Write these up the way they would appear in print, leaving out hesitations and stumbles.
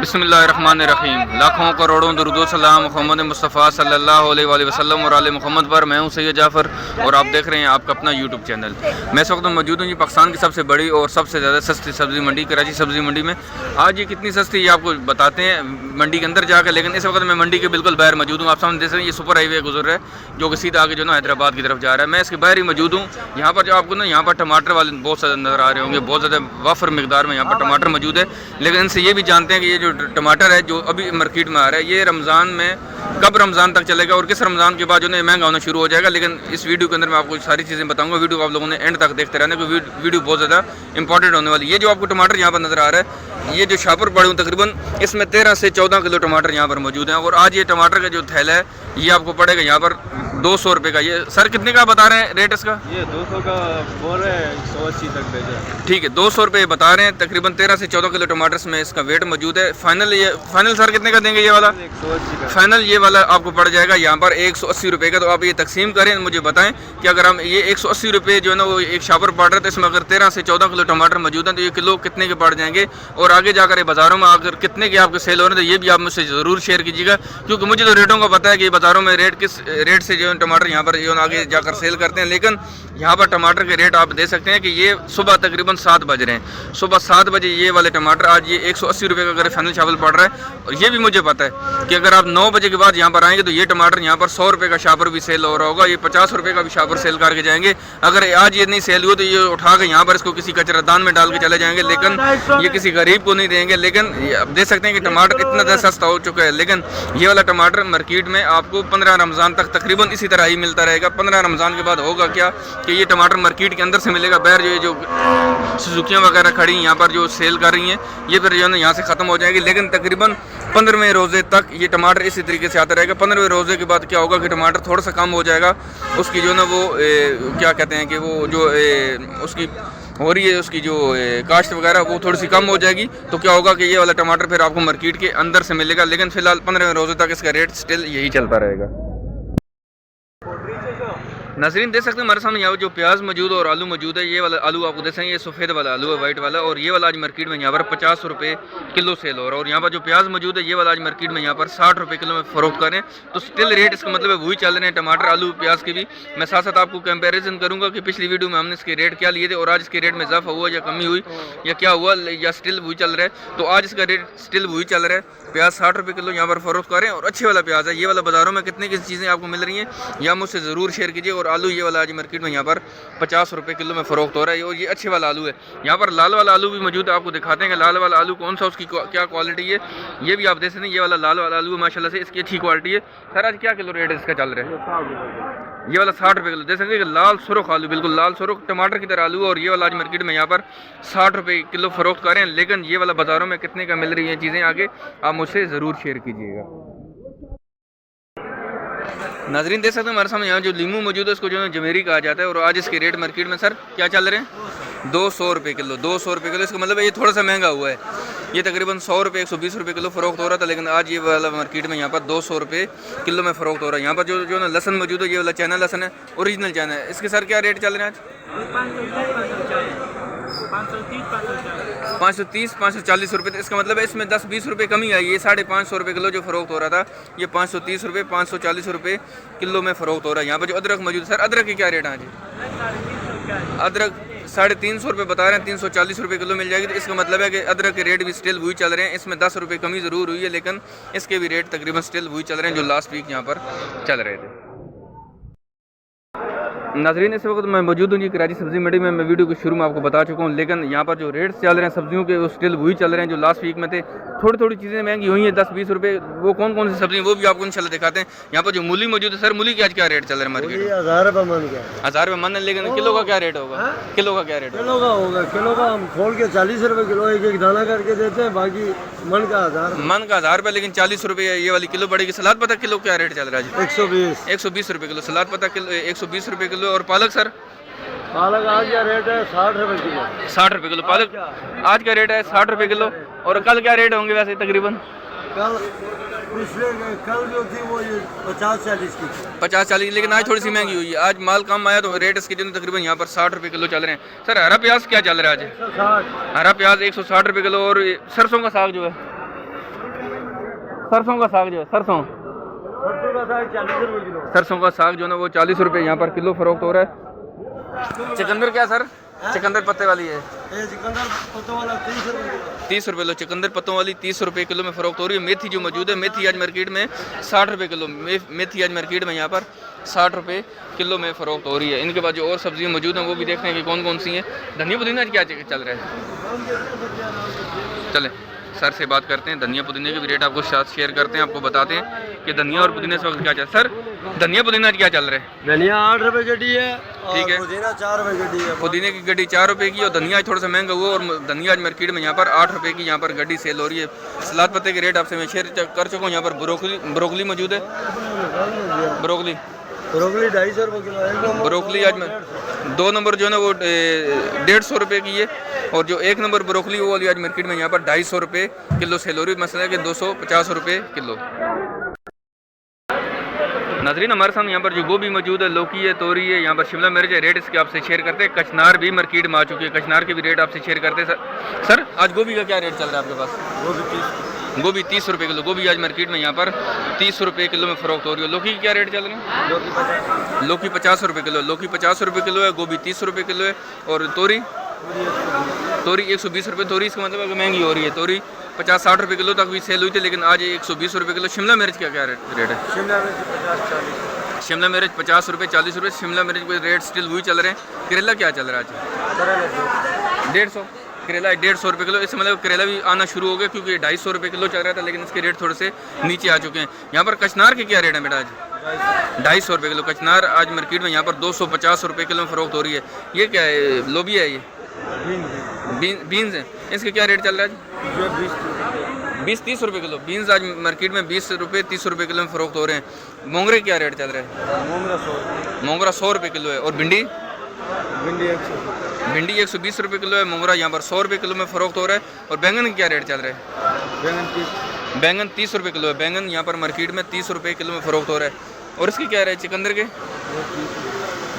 बिस्मिल्लाहिर्रहमानिर्रहीम। लाखों करोड़ों दुरूद सलाम मोहम्मद मुस्तफ़ा सल्लल्लाहु अलैहि वसल्लम और आले मोहम्मद पर। मैं हूं सैयद जाफ़र और आप देख रहे हैं आपका अपना यूट्यूब चैनल। मैं इस वक्त मौजूद हूं जी पाकिस्तान की सबसे बड़ी और सबसे ज़्यादा सस्ती सब्ज़ी मंडी कराची सब्ज़ी मंडी में। आज ये कितनी सस्ती है आपको बताते हैं मंडी के अंदर जाकर, लेकिन इस वक्त मैं मंडी के बिल्कुल बाहर मौजूद हूँ। आप सामने देख रहे हैं ये सुपर हाईवे गुजर रहा है जो कि सीधा आगे जो ना हैदराबाद की तरफ जा रहा है। मैं इसके बाहर ही मौजूद हूँ। यहाँ पर जो आपको ना यहाँ पर टमाटर वाले बहुत ज़्यादा नज़र आ रहे होंगे, बहुत ज़्यादा वाफर मिकदार में यहाँ पर टमाटर मौजूद है। लेकिन इनसे ये भी जानते हैं कि ये जो टमाटर है जो अभी मार्केट में आ रहा है ये रमज़ान में कब रमज़ान तक चलेगा और किस रमज़ान के बाद जो है महंगा होना शुरू हो जाएगा। लेकिन इस वीडियो के अंदर मैं आपको सारी चीज़ें बताऊंगा। वीडियो को आप लोगों ने एंड तक देखते रहने को, वीडियो बहुत ज़्यादा इंपॉर्टेंट होने वाली है। ये जो आपको टमाटर यहाँ पर नज़र आ रहा है, ये जो शापर पड़े हूँ तकरीबन इसमें 13 से 14 किलो टमाटर यहाँ पर मौजूद हैं। और आज ये टमाटर का जो थैला है ये आपको पड़ेगा यहाँ पर 200 रुपये का। ये सर कितने का बता रहे हैं रेट इसका? ये 200 का बोल रहे हैं, 180 तक भेजा। ठीक है, 200 रुपये बता रहे हैं। तकरीबन 13 से 14 किलो टमाटर में इसका वेट मौजूद है। फाइनल सर कितने का देंगे ये वाला? 180 का फाइनल ये वाला आपको पड़ जाएगा यहाँ पर 180 रुपये का। तो आप ये तकसीम करें, मुझे बताएं कि अगर हम ये 180 रुपये जो है ना वो एक शापर पड़ रहा है, तो इसमें अगर 13 से 14 किलो टमाटर मौजूद हैं तो ये किलो कितने के पड़ जाएंगे और आगे जाकर ये बाज़ारों में अगर कितने के आपके सेल हो रहे हैं तो ये भी आप मुझसे ज़रूर शेयर कीजिएगा। क्योंकि मुझे तो रेटों का पता है कि बाज़ारों में रेट किस रेट से जो है टमाटर यहाँ पर जो आगे जाकर सेल करते हैं, लेकिन यहाँ पर टमाटर के रेट आप दे सकते हैं कि ये सुबह तकरीबन 7 बज रहे हैं। सुबह 7 बजे ये वाले टमाटर आज ये 180 रुपये का अगर फाइनल शावल पड़ रहा है। और ये भी मुझे पता है कि अगर आप 9 बजे के बाद यहाँ पर आएंगे तो ये टमाटर यहाँ पर 100 रुपये का शापर भी सेल हो रहा होगा, ये 50 रुपये का भी शापर सेल करके जाएंगे। अगर आज ये नहीं सेल हुआ तो ये उठा के यहाँ पर इसको किसी कचरादान में डाल के चले जाएंगे, लेकिन ये किसी गरीब को नहीं देंगे। लेकिन आप देख सकते हैं कि टमाटर इतना ज़्यादा सस्ता हो चुका है। लेकिन ये वाला टमाटर मार्केट में आपको 15 रमज़ान तक तकरीबन इसी तरह ही मिलता रहेगा। 15 रमज़ान के बाद होगा क्या कि ये टमाटर मार्केट के अंदर से मिलेगा, बाहर जो सुजुकियाँ वगैरह खड़ी यहाँ पर जो सेल कर रही हैं ये फिर जो है यहाँ से ख़त्म हो जाएगी। लेकिन तकरीबन 15वें रोज़े तक ये टमाटर इसी तरीके से आता रहेगा। 15वें रोज़े के बाद क्या होगा कि टमाटर थोड़ा सा कम हो जाएगा, उसकी जो ना वो क्या कहते हैं कि वो जो उसकी हो रही है उसकी जो काश्त वगैरह वो थोड़ी सी कम हो जाएगी। तो क्या होगा कि ये वाला टमाटर फिर आपको मार्केट के अंदर से मिलेगा। लेकिन फिलहाल 15वें रोज़े तक इसका रेट स्टिल यही चलता रहेगा। नाज़रीन देख सकते हैं हमारे सामने यहाँ जो प्याज मौजूद और आलू मौजूद है। ये वाला आलू आपको देख सकते हैं, ये सफ़ेद वाला आलू है, वाइट वाला। और ये वाला आज मार्केट में यहाँ पर 50 रुपये किलो सेल हो रहा है। और यहाँ पर जो प्याज मौजूद है ये वाला आज मार्केट में यहाँ पर 60 रुपये किलो में फ़रोख्त करें। तो स्टिल रेट इसका मतलब है वही चल रहे हैं टमाटर आलू प्याज के भी। मैं साथ साथ आपको कंपेरिजन करूँगा कि पिछली वीडियो में हमने इसके रेट क्या लिए थे और आज इसके रेट में इजाफा हुआ या कमी हुई या क्या हुआ या स्टिल वही चल रहा है। तो आज इसका रेट स्टिल वही चल रहा है। प्याज 60 रुपये किलो यहाँ पर फ़रोख्त करें और अच्छे वाला प्याज है। ये वाला बाज़ारों में कितने की चीज़ें आपको मिल रही हैं या मुझसे ज़रूर शेयर कीजिए। और आलू ये वाला आज मार्केट में यहाँ पर 50 रुपये किलो में फ़रोख्त हो रहा है और ये अच्छे वाला आलू है। यहाँ पर लाल वाला आलू भी मौजूद है, आपको दिखाते हैं कि लाल वाला आलू कौन सा, उसकी क्या क्वालिटी है। ये भी आप देख सकते हैं, ये वाला लाल वाला आलू है माशाल्लाह से, इसकी अच्छी क्वालिटी है। सर आज क्या किलो रेट इसका चल रहा है? ये वाला 60 रुपये किलो। देख सकते हैं कि लाल सुरख आलू, बिल्कुल लाल सुरख टमाटर की तरह आलू। और ये वाला आज मार्केट में यहाँ पर 60 रुपये किलो फ़रोख्त करें। लेकिन ये वाला बाज़ारों में कितने का मिल रही है चीज़ें आगे आप मुझसे ज़रूर शेयर कीजिएगा। नाज़रीन देख सकते हैं हमारे सामने यहाँ जो लीमू मौजूद है उसको जो है जमेरी कहा जाता है। और आज इसके रेट मार्केट में सर क्या चल रहे हैं? 200 रुपये किलो। 200 रुपये किलो, इसका मतलब है ये थोड़ा सा महंगा हुआ है। ये तकरीबन 100 रुपये 120 रुपये किलो फ़रोख्त हो रहा था, लेकिन आज ये वाला मार्केट में यहाँ पर 200 रुपये किलो में फ़रोख्त हो रहा है। यहाँ पर जो ना लहसन मौजूद है, ये वाला चाइना लहसन है, ओरिजिनल चाइना है। इसके सर क्या रेट चल रहे हैं आज? 530 540 रुपये। इसका मतलब है इसमें 10-20 रुपये कमी आई है। 550 रुपये किलो जो फ़रोख्त हो रहा था ये 530 रुपये 540 रुपये किलो में फ़रोख्त हो रहा है। यहाँ पर जो अदरक मौजूद है, सर अदरक की क्या रेट है आज? अदरक 350 रुपये बता रहे हैं, 340 रुपये किलो मिल जाएगी। तो इसका मतलब है कि अदरक के रेट भी स्टिल वही चल रहे हैं। इसमें 10 रुपये कमी ज़रूर हुई है, लेकिन इसके भी रेट तकरीबन स्टिल वही चल रहे हैं जो लास्ट वीक यहाँ पर चल रहे थे। नाज़रीन इस वक्त मैं मौजूद हूँ जी कराची सब्ज़ी मंडी में। मैं वीडियो के शुरू में आपको बता चुका हूँ, लेकिन यहाँ पर जो रेट्स चल रहे हैं सब्जियों के वो स्टिल वही चल रहे हैं जो लास्ट वीक में थे। थोड़ी थोड़ी चीज़ें महंगी हुई हैं 10-20 रुपये। वो कौन कौन सी सब्जी वो भी आपको इंशाल्लाह दिखाते हैं। यहाँ पर जो मूली मौजूद है, सर मूली की आज क्या रेट चल रहा है मार्केट में? 1000 रुपये मन का। 1000 रुपये मन है, लेकिन किलो का क्या रेट होगा? किलो का क्या रेट किलो का होगा? किलो का हम खोल के 40 रुपये किलो एक दाना करके देते हैं, बाकी मन का 1000। मन का 1000 रुपये, लेकिन 40 रुपये ये वाली किलो पड़ेगी। सलाद पता किलो क्या रेट चल रहा है? 120 रुपये किलो सलाद पता किलो 120 रुपये किलो। और पालक सर? पालक आज का रेट है 60 रुपये किलो। 60 रुपये किलो पालक आज का रेट है 60 रुपये किलो। और कल क्या रेट होंगे वैसे तकरीबन? कल पिछले कल जो थी वो ये 50-40 की थी। 50-40, लेकिन आज थोड़ी सी महंगी हुई है। आज माल कम आया तो रेट इसके जो है तकरीबन यहाँ पर 60 रुपये किलो चल रहे हैं। सर हरा प्याज क्या चल रहा है आज? 160। हरा प्याज 160 रुपये किलो। और सरसों का साग जो है, सरसों का साग जो है, सरसों का साग 40 रुपये किलो। सरसों का साग जो है ना वो 40 रुपये यहाँ पर किलो फरोख्त हो रहा है। चुकंदर क्या सर? चुकंदर पत्ते वाली है, ये सिकंदर पत्तों वाला 30 रुपये किलो। 30 रुपये किलो चुकंदर पत्तों वाली 30 रुपये किलो में फ़रोख्त हो रही है। मेथी जो मौजूद है, मेथी आज मार्केट में 60 रुपये किलो। मेथी आज मार्केट में यहाँ पर 60 रुपये किलो में फ़रोख्त हो रही है। इनके बाद जो और सब्जियाँ मौजूद हैं वो भी देखते हैं कि कौन कौन सी हैं। धनिया पुदीना आज क्या चल रहा है? चलें सर से बात करते हैं। धनिया पुदीने के भी रेट आपको साथ शेयर करते हैं, आपको बताते हैं कि धनिया और पुदीने इस वक्त क्या चल रहा है। सर धनिया पुदीना आज क्या चल रहा है? धनिया 8 रुपये गड्डी है, ठीक है। पुदीना 4 रुपये गड्डी है। पुदीने की गड्डी 4 रुपये की और धनिया आज थोड़ा सा महंगा हुआ। और धनिया आज मार्केट में यहाँ पर 8 रुपये की यहाँ पर गड्डी सेल हो रही है। सलाद पत्ते के रेट आपसे मैं शेयर कर चुका हूँ। यहाँ पर ब्रोकली मौजूद है, ब्रोकली 250 रुपये किलो। ब्रोकली आज 2 नंबर जो है ना वो 150 रुपये की है। और जो 1 नंबर ब्रोकली वो वाली आज मार्केट में यहाँ पर 250 रुपये किलो सेल हो रही है। मसला है कि 250 रुपये किलो। नाज़रीन हमारे सामने यहाँ पर जो गोभी मौजूद है, लौकी है, तोरी है, यहाँ पर शिमला मिर्च है। रेट इसके आपसे शेयर करते हैं। कचनार भी मार्केट में आ चुकी है, कचनार के भी रेट आपसे शेयर करते हैं। सर आज गोभी का क्या रेट चल रहा है आपके पास? गोभी 30 रुपये किलो। गोभी आज मार्केट में यहाँ पर 30 रुपये किलो में फ़रोख्त हो रही है। लौकी की क्या रेट चल रही है? लौकी 50 रुपये किलो। लौकी 50 रुपये किलो है। गोभी 30 रुपये किलो है। और तोरी 120 रुपये। तोरी इसका मतलब महंगी हो रही है। तोरी 50-60 रुपये किलो तक भी सेल हुई थी, लेकिन आज 120 रुपये किलो। शिमला मिर्च का क्या रेट है? शिमला मिर्च 50 रुपये 40 रुपये। शिमला मिर्च के रेट स्टिल वही चल रहे हैं। करेला क्या चल रहा है आज? 150। करेला 150 रुपये किलो। इससे मतलब करेला भी आना शुरू हो गया, क्योंकि 250 रुपये किलो चल रहा था, लेकिन इसके रेट थोड़े से नीचे आ चुके हैं। यहाँ पर कचनार के क्या रेट है बेटा आज? 250 रुपये किलो। कचनार आज मार्केट में यहाँ पर 250 रुपये किलो में फ़रोख्त हो रही है। ये क्या है? लोबिया है, ये बीन्स है। इसके क्या रेट चल रहा है? 20-30 रुपये किलो। बीन्स आज मार्केट में 20 रुपये 30 रुपये किलो में फ़रोख्त हो रहे हैं। मोंगरे क्या रेट चल रहा है? मोंगरा 100 रुपये किलो है। और भिंडी 120 रुपये किलो है। मोंगरा यहाँ पर 100 रुपये किलो में फ़रोख्त हो रहा है। और बैंगन का क्या रेट चल रहा है? बैंगन 30 रुपये किलो है। बैंगन यहाँ पर मार्केट में 30 रुपये किलो में फ़रोख्त हो रहा है। और इसके क्या रेट? चिकंदर के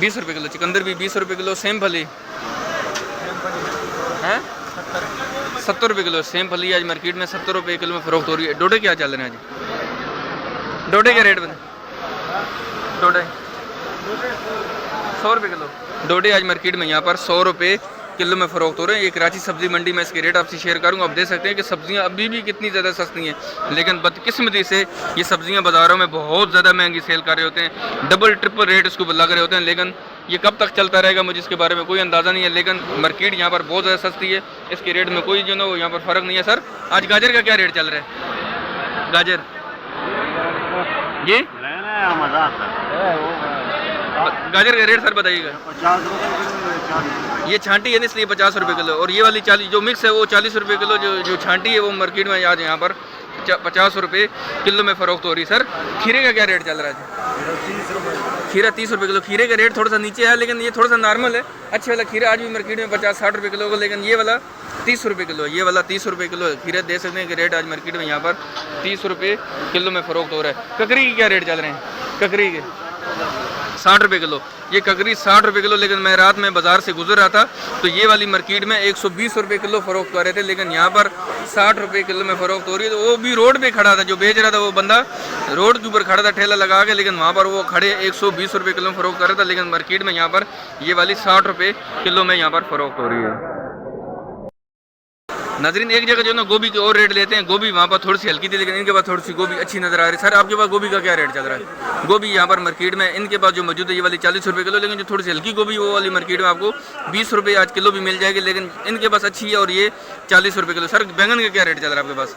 20 रुपये किलो। चिकंदर भी 20 रुपये किलो। सेम फली हैं 70 रुपये किलो। सेम फली आज मार्केट में 70 रुपये किलो में फ़रोख्त हो रही है। डोडे क्या चल रहे हैं आज? डोडे के रेट बने? डोडे 100 रुपये किलो। डोडे आज मार्केट में यहाँ पर 100 रुपये किलो में फ़रोख्त हो रहे हैं। ये कराची सब्ज़ी मंडी में इसके रेट आपसे शेयर करूँगा। आप देख सकते हैं कि सब्ज़ियाँ अभी भी कितनी ज़्यादा सस्ती हैं, लेकिन बदकिस्मती से ये सब्ज़ियाँ बाज़ारों में बहुत ज़्यादा महंगी सेल कर रहे होते हैं। डबल ट्रिपल रेट इसको लग रहे होते हैं। लेकिन ये कब तक चलता रहेगा मुझे इसके बारे में कोई अंदाज़ा नहीं है। लेकिन मार्केट यहाँ पर बहुत ज़्यादा सस्ती है। इसके रेट में कोई जो ना वो यहाँ पर फ़र्क नहीं है। सर आज गाजर का क्या रेट चल रहा है? गाजर जी गाजर का रेट सर बताइएगा। 50 रुपये। ये छांटी है ना, इसलिए 50 रुपये किलो। और ये वाली 40 जो मिक्स है वो 40 रुपये किलो। जो छांटी है वो मार्केट में आज यहाँ पर 50 रुपये किलो में फ़रोख्त हो रही है। सर खीरे का क्या रेट चल रहा है? खीरा 30 रुपये किलो। खीरे का रेट थोड़ा सा नीचे है, लेकिन ये थोड़ा सा नॉर्मल है। अच्छे वाला खीरा आज भी मार्केट में 50-60 रुपये किलो का, लेकिन ये वाला 30 रुपये किलो। ये वाला 30 रुपये किलो खीरे दे सकते हैं कि रेट आज मार्केट में यहाँ पर 30 रुपये किलो में फ़रोख्त हो रहा है। ककरी की क्या रेट चल रहे हैं? ककरी के 60 रुपये किलो। ये ककरी 60 रुपये किलो। लेकिन मैं रात में बाज़ार से गुजर रहा था तो ये वाली मार्केट में 120 रुपये किलो फ़रोख्त कर रहे थे, लेकिन यहाँ पर 60 रुपये किलो में फ़रोख्त हो रही है। तो वो भी रोड पे खड़ा था, जो बेच रहा था वो बंदा रोड के ऊपर खड़ा था ठेला लगा के, लेकिन वहाँ पर वो खड़े 120 रुपये किलो में फ़रोख्त कर रहा था। लेकिन मार्केट में यहाँ पर ये वाली 60 रुपये किलो में यहाँ पर फ़रोख्त हो रही है। नाज़रीन एक जगह जो ना गोभी के और रेट लेते हैं। गोभी वहाँ पर थोड़ी सी हल्की थी, लेकिन इनके पास थोड़ी सी गोभी अच्छी नज़र आ रही है। सर आपके पास गोभी का क्या रेट चल रहा है? गोभी यहाँ पर मार्केट में इनके पास जो मौजूद है ये वाली 40 रुपये किलो, लेकिन जो थोड़ी सी हल्की गोभी वो वाली मार्केट में आपको 20 रुपये आज किलो भी मिल जाएगी, लेकिन इनके पास अच्छी है। और ये 40 रुपये किलो। सर बैंगन का क्या रेट चल रहा है आपके पास?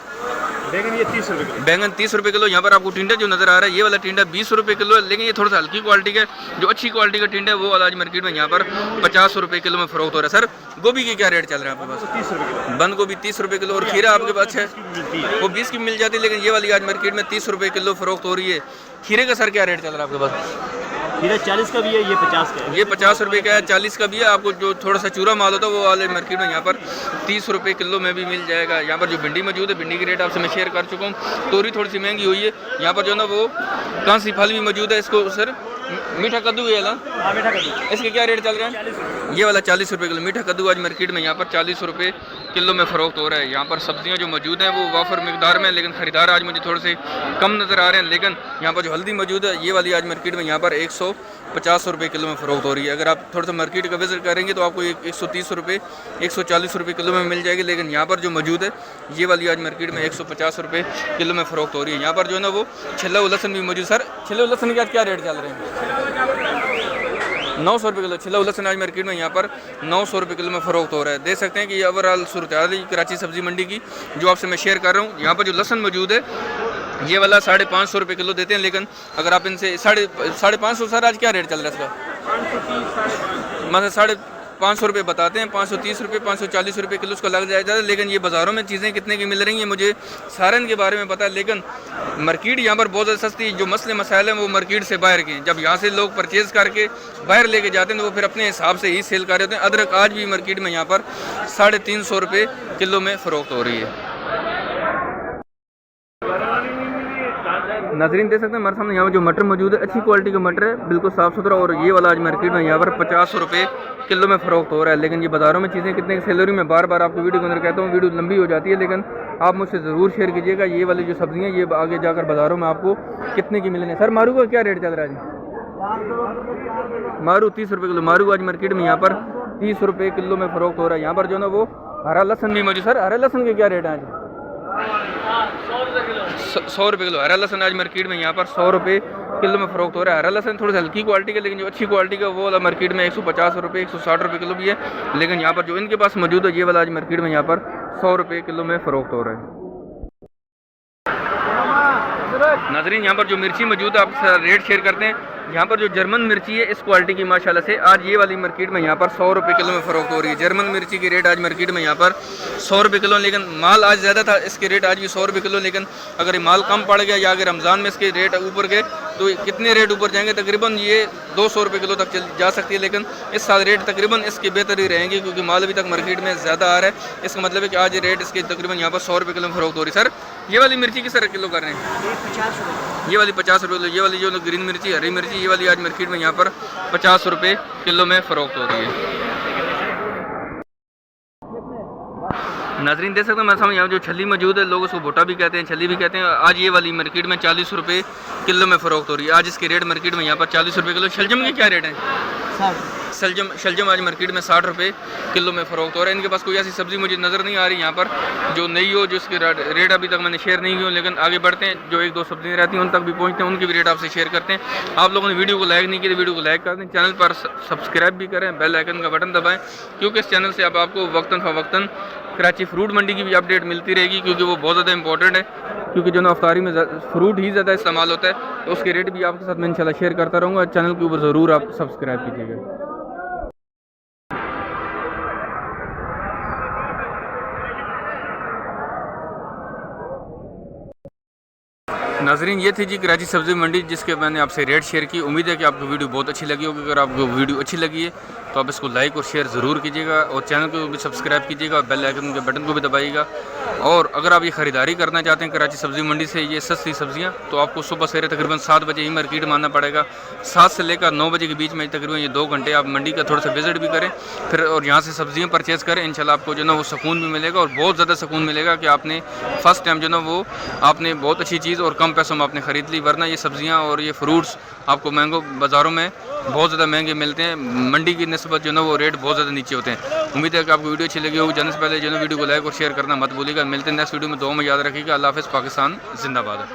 बैंगन ये 30 रुपये किलो। बैंगन 30 रुपये किलो। यहाँ पर आपको टिंडा जो नज़र आ रहा है ये वाला टिंडा 20 रुपये किलो है, लेकिन ये थोड़ा सा हल्की क्वालिटी का। जो अच्छी क्वालिटी का टिंडा है वो वाला आज मार्केट में यहाँ पर 50 रुपये किलो में फ़रोख्त हो रहा है। सर गोभी के क्या रेट चल रहा है आपके पास? 30 रुपये किलो। बंद गोभी 30 रुपये किलो। और खीरा आपके पास है वो 20 की मिल जाती है, लेकिन ये वाली आज मार्केट में 30 रुपये किलो फ़रोख्त हो रही है। खीरे का सर क्या रेट चल रहा है आपके पास? खीरा 40 का भी है, ये 50 का है। ये 50 रुपये का है, 40 का भी है। आपको जो थोड़ा सा चूरा माल होता है वो वाले मार्केट में यहाँ पर 30 रुपये किलो में भी मिल जाएगा। यहाँ पर जो भिंडी मौजूद है, भिंडी की रेट आपसे मैं शेयर कर चुका हूँ। तोरी थोड़ी सी महंगी हुई है। यहाँ पर जो है ना वो कांसी फल भी मौजूद है। इसको सर मीठा कद्दू है ना, मीठा कद्दू, इसके क्या रेट चल रहे हैं? ये वाला 40 रुपये किलो मीठा कद्दू आज मार्केट में यहाँ पर 40 रुपये किलो में फ़रोख्त हो रहा है। यहाँ पर सब्जियाँ जो मौजूद हैं वो वाफर मिकदार में, लेकिन ख़रीदार आज मुझे थोड़े से कम नज़र आ रहे हैं। लेकिन यहाँ पर जो हल्दी मौजूद है ये वाली आज मार्केट में यहाँ पर 150 रुपये किलो में फ़रोख्त हो रही है। अगर आप थोड़ा सा मार्केट का विजिट करेंगे तो आपको 130 रुपये 140 रुपये किलो में मिल जाएगी। लेकिन यहाँ पर जो मौजूद है ये वाली आज मार्केट में 150 रुपये किलो में फ़रोख्त हो रही है। यहाँ पर जो है ना वो छिल्ला लहसुन भी मौजूद। सर छिल्ला लहसुन के आज क्या रेट चल रहे हैं? 900 रुपये किलो छिला लहसुन आज मार्केट में यहाँ पर 900 रुपये किलो में फ़रोख्त हो रहा है। देख सकते हैं कि ये ओवरऑल सूरत हाल है कराची सब्ज़ी मंडी की जो आपसे मैं शेयर कर रहा हूँ। यहाँ पर जो लहसुन मौजूद है ये वाला 550 रुपये किलो देते हैं। लेकिन अगर आप इनसे 550 सर आज क्या रेट चल रहा है इसका? मतलब 550 रुपये बताते हैं, 530 रुपये 540 रुपये किलो उसका लग जाएगा। लेकिन ये बाज़ारों में चीज़ें कितने की मिल रही हैं मुझे सारन के बारे में पता है। लेकिन मार्केट यहाँ पर बहुत ज़्यादा सस्ती, जो मसले मसाइल हैं वो मार्केट से बाहर के हैं। जब यहाँ से लोग परचेज़ करके बाहर लेके जाते हैं तो वो फिर अपने हिसाब से ही सेल कर रहे होते हैं। अदरक आज भी मार्केट में यहाँ पर 350 रुपये किलो में फ़रोख्त हो रही है। नाज़रीन देख सकते हैं हमारे सामने यहाँ पर जो मटर मौजूद है, अच्छी क्वालिटी का मटर है, बिल्कुल साफ़ सुथरा। और ये वाला आज मार्केट में यहाँ पर 50 रुपये किलो में फ़रोख्त हो रहा है। लेकिन ये बाज़ारों में चीज़ें कितने की सेल हो रही, मैं बार बार आपको वीडियो के अंदर कहता हूँ, वीडियो लंबी हो जाती है। लेकिन आप मुझसे ज़रूर शेयर कीजिएगा ये वाली जो सब्ज़ियाँ ये आगे जाकर बाज़ारों में आपको कितने की मिलने। सर मारू का क्या रेट चल रहा है जी? मारू 30 रुपये किलो। मारू आज मार्केट में यहाँ पर 30 रुपये किलो में फ़रोख्त हो रहा है। यहाँ पर जो है ना वो हरा लहसुन भी मौजूद। सर हरा लहसुन के क्या रेट है आज? 100 रुपये किलो हरा लहसुन आज मार्केट में यहाँ पर 100 रुपये किलो में फ़रोख्त हो रहा है। हरा लहसुन थोड़ी सी हल्की क्वालिटी का, लेकिन जो अच्छी क्वालिटी का वो वाला मार्केट में 150 रुपये 160 रुपये किलो भी है। लेकिन यहाँ पर जो इनके पास मौजूद है ये वाला आज मार्केट में यहाँ पर 100 रुपये किलो में फ़रोख्त हो रहा है। नाज़रीन यहाँ पर जो मिर्ची मौजूद है आप रेट शेयर करते हैं। यहाँ पर जो जर्मन मिर्ची है इस क्वालिटी की माशाल्लाह से आज ये वाली मार्केट में यहाँ पर 100 रुपये किलो में फ़रोख्त हो रही है। जर्मन मिर्ची की रेट आज मार्केट में यहाँ पर 100 रुपये किलो। लेकिन माल आज ज़्यादा था, इसके रेट आज भी 100 रुपये किलो। लेकिन अगर ये माल कम पड़ गया या अगर रमज़ान में इसके रेट ऊपर गए तो कितने रेट ऊपर जाएंगे? तकरीबन ये 200 रुपये किलो तक चल जा सकती है। लेकिन इस साल रेट तकरीबन इसके बेहतर ही रहेंगे क्योंकि माल अभी तक मार्केट में ज़्यादा आ रहा है। इसका मतलब है कि आज रेट इसके तकरीबन यहाँ पर 100 रुपये किलो में फ़रोख्त हो रही है। सर ये वाली मिर्ची किस तरह किलो कर रहे हैं? ये वाली 50 रुपये किलो। ये वाली जो ग्रीन मिर्ची हरी मिर्ची ये वाली आज मार्केट में यहाँ पर 50 रुपये किलो में फ़रोख्त हो रही है। नाज़रीन देख सकते हैं हमारे सामने यहाँ जो छली मौजूद है, लोग उसको भुट्टा भी कहते हैं, छली भी कहते हैं। आज ये वाली मार्केट में 40 रुपये किलो में फ़रोख्त हो रही है। आज इसके रेट मार्केट में यहाँ पर 40 रुपये किलो। शलजम के क्या रेट है? शलजम आज मार्केट में 60 रुपये किलो में फ़रोख्त हो रहा है। इनके पास कोई ऐसी सब्ज़ी मुझे नज़र नहीं आ रही यहाँ पर जो नई हो, जो इसके रेट अभी तक मैंने शेयर नहीं किया। लेकिन आगे बढ़ते हैं, जो एक दो सब्ज़ियाँ रहती हैं उन तक भी पहुँचते हैं, उनकी भी रेट आपसे शेयर करते हैं। आप लोगों ने वीडियो को लाइक नहीं किया तो वीडियो को लाइक कर दें, चैनल पर सब्सक्राइब भी करें, बेल आइकन का बटन दबाएँ क्योंकि इस चैनल से अब आपको वक्तन फ़वक्तन कराची फ्रूट मंडी की भी अपडेट मिलती रहेगी क्योंकि वो बहुत ज़्यादा इंपॉर्टेंट है। क्योंकि जो ना अफ्तारी में फ्रूट ही ज़्यादा इस्तेमाल होता है तो उसके रेट भी आपके साथ मैं इंशाल्लाह शेयर करता रहूँगा। चैनल के ऊपर ज़रूर आप सब्सक्राइब कीजिएगा। नाज़रीन ये थी जी कराची सब्ज़ी मंडी जिसके मैंने आपसे रेट शेयर की। उम्मीद है कि आपको वीडियो बहुत अच्छी लगी होगी। अगर आपको वीडियो अच्छी लगी है तो आप इसको लाइक और शेयर ज़रूर कीजिएगा और चैनल को भी सब्सक्राइब कीजिएगा और बेल आइकन के बटन को भी दबाइएगा। और अगर आप ये ख़रीदारी करना चाहते हैं कराची सब्ज़ी मंडी से ये सस्ती सब्ज़ियाँ तो आपको सुबह सवेरे तकरीबन 7 बजे ही मार्केट में आना पड़ेगा। 7 से लेकर 9 बजे के बीच में तकरीबन ये 2 घंटे आप मंडी का थोड़ा सा विजिट भी करें फिर और यहाँ से सब्ज़ियाँ परचेज़ करें। इंशाल्लाह आपको जो ना वो सुकून भी मिलेगा और बहुत ज़्यादा सुकून मिलेगा कि आपने फ़र्स्ट टाइम जो ना वो आपने बहुत अच्छी चीज़ और कम पैसों में आपने ख़रीद ली। वरना ये सब्ज़ियाँ और ये फ्रूट्स आपको महंगो बाज़ारों में बहुत ज़्यादा महंगे मिलते हैं, मंडी की निस्बत जो ना वो रेट बहुत ज़्यादा नीचे होते हैं। उम्मीद है कि आपको वीडियो अच्छी लगी होगी। जाने से पहले जो ना वीडियो को लाइक और शेयर करना मत भूलिएगा। मिलते हैं नेक्स्ट वीडियो में। दुआ में याद रखिएगा। अल्लाह हाफ़िज़। पाकिस्तान जिंदाबाद।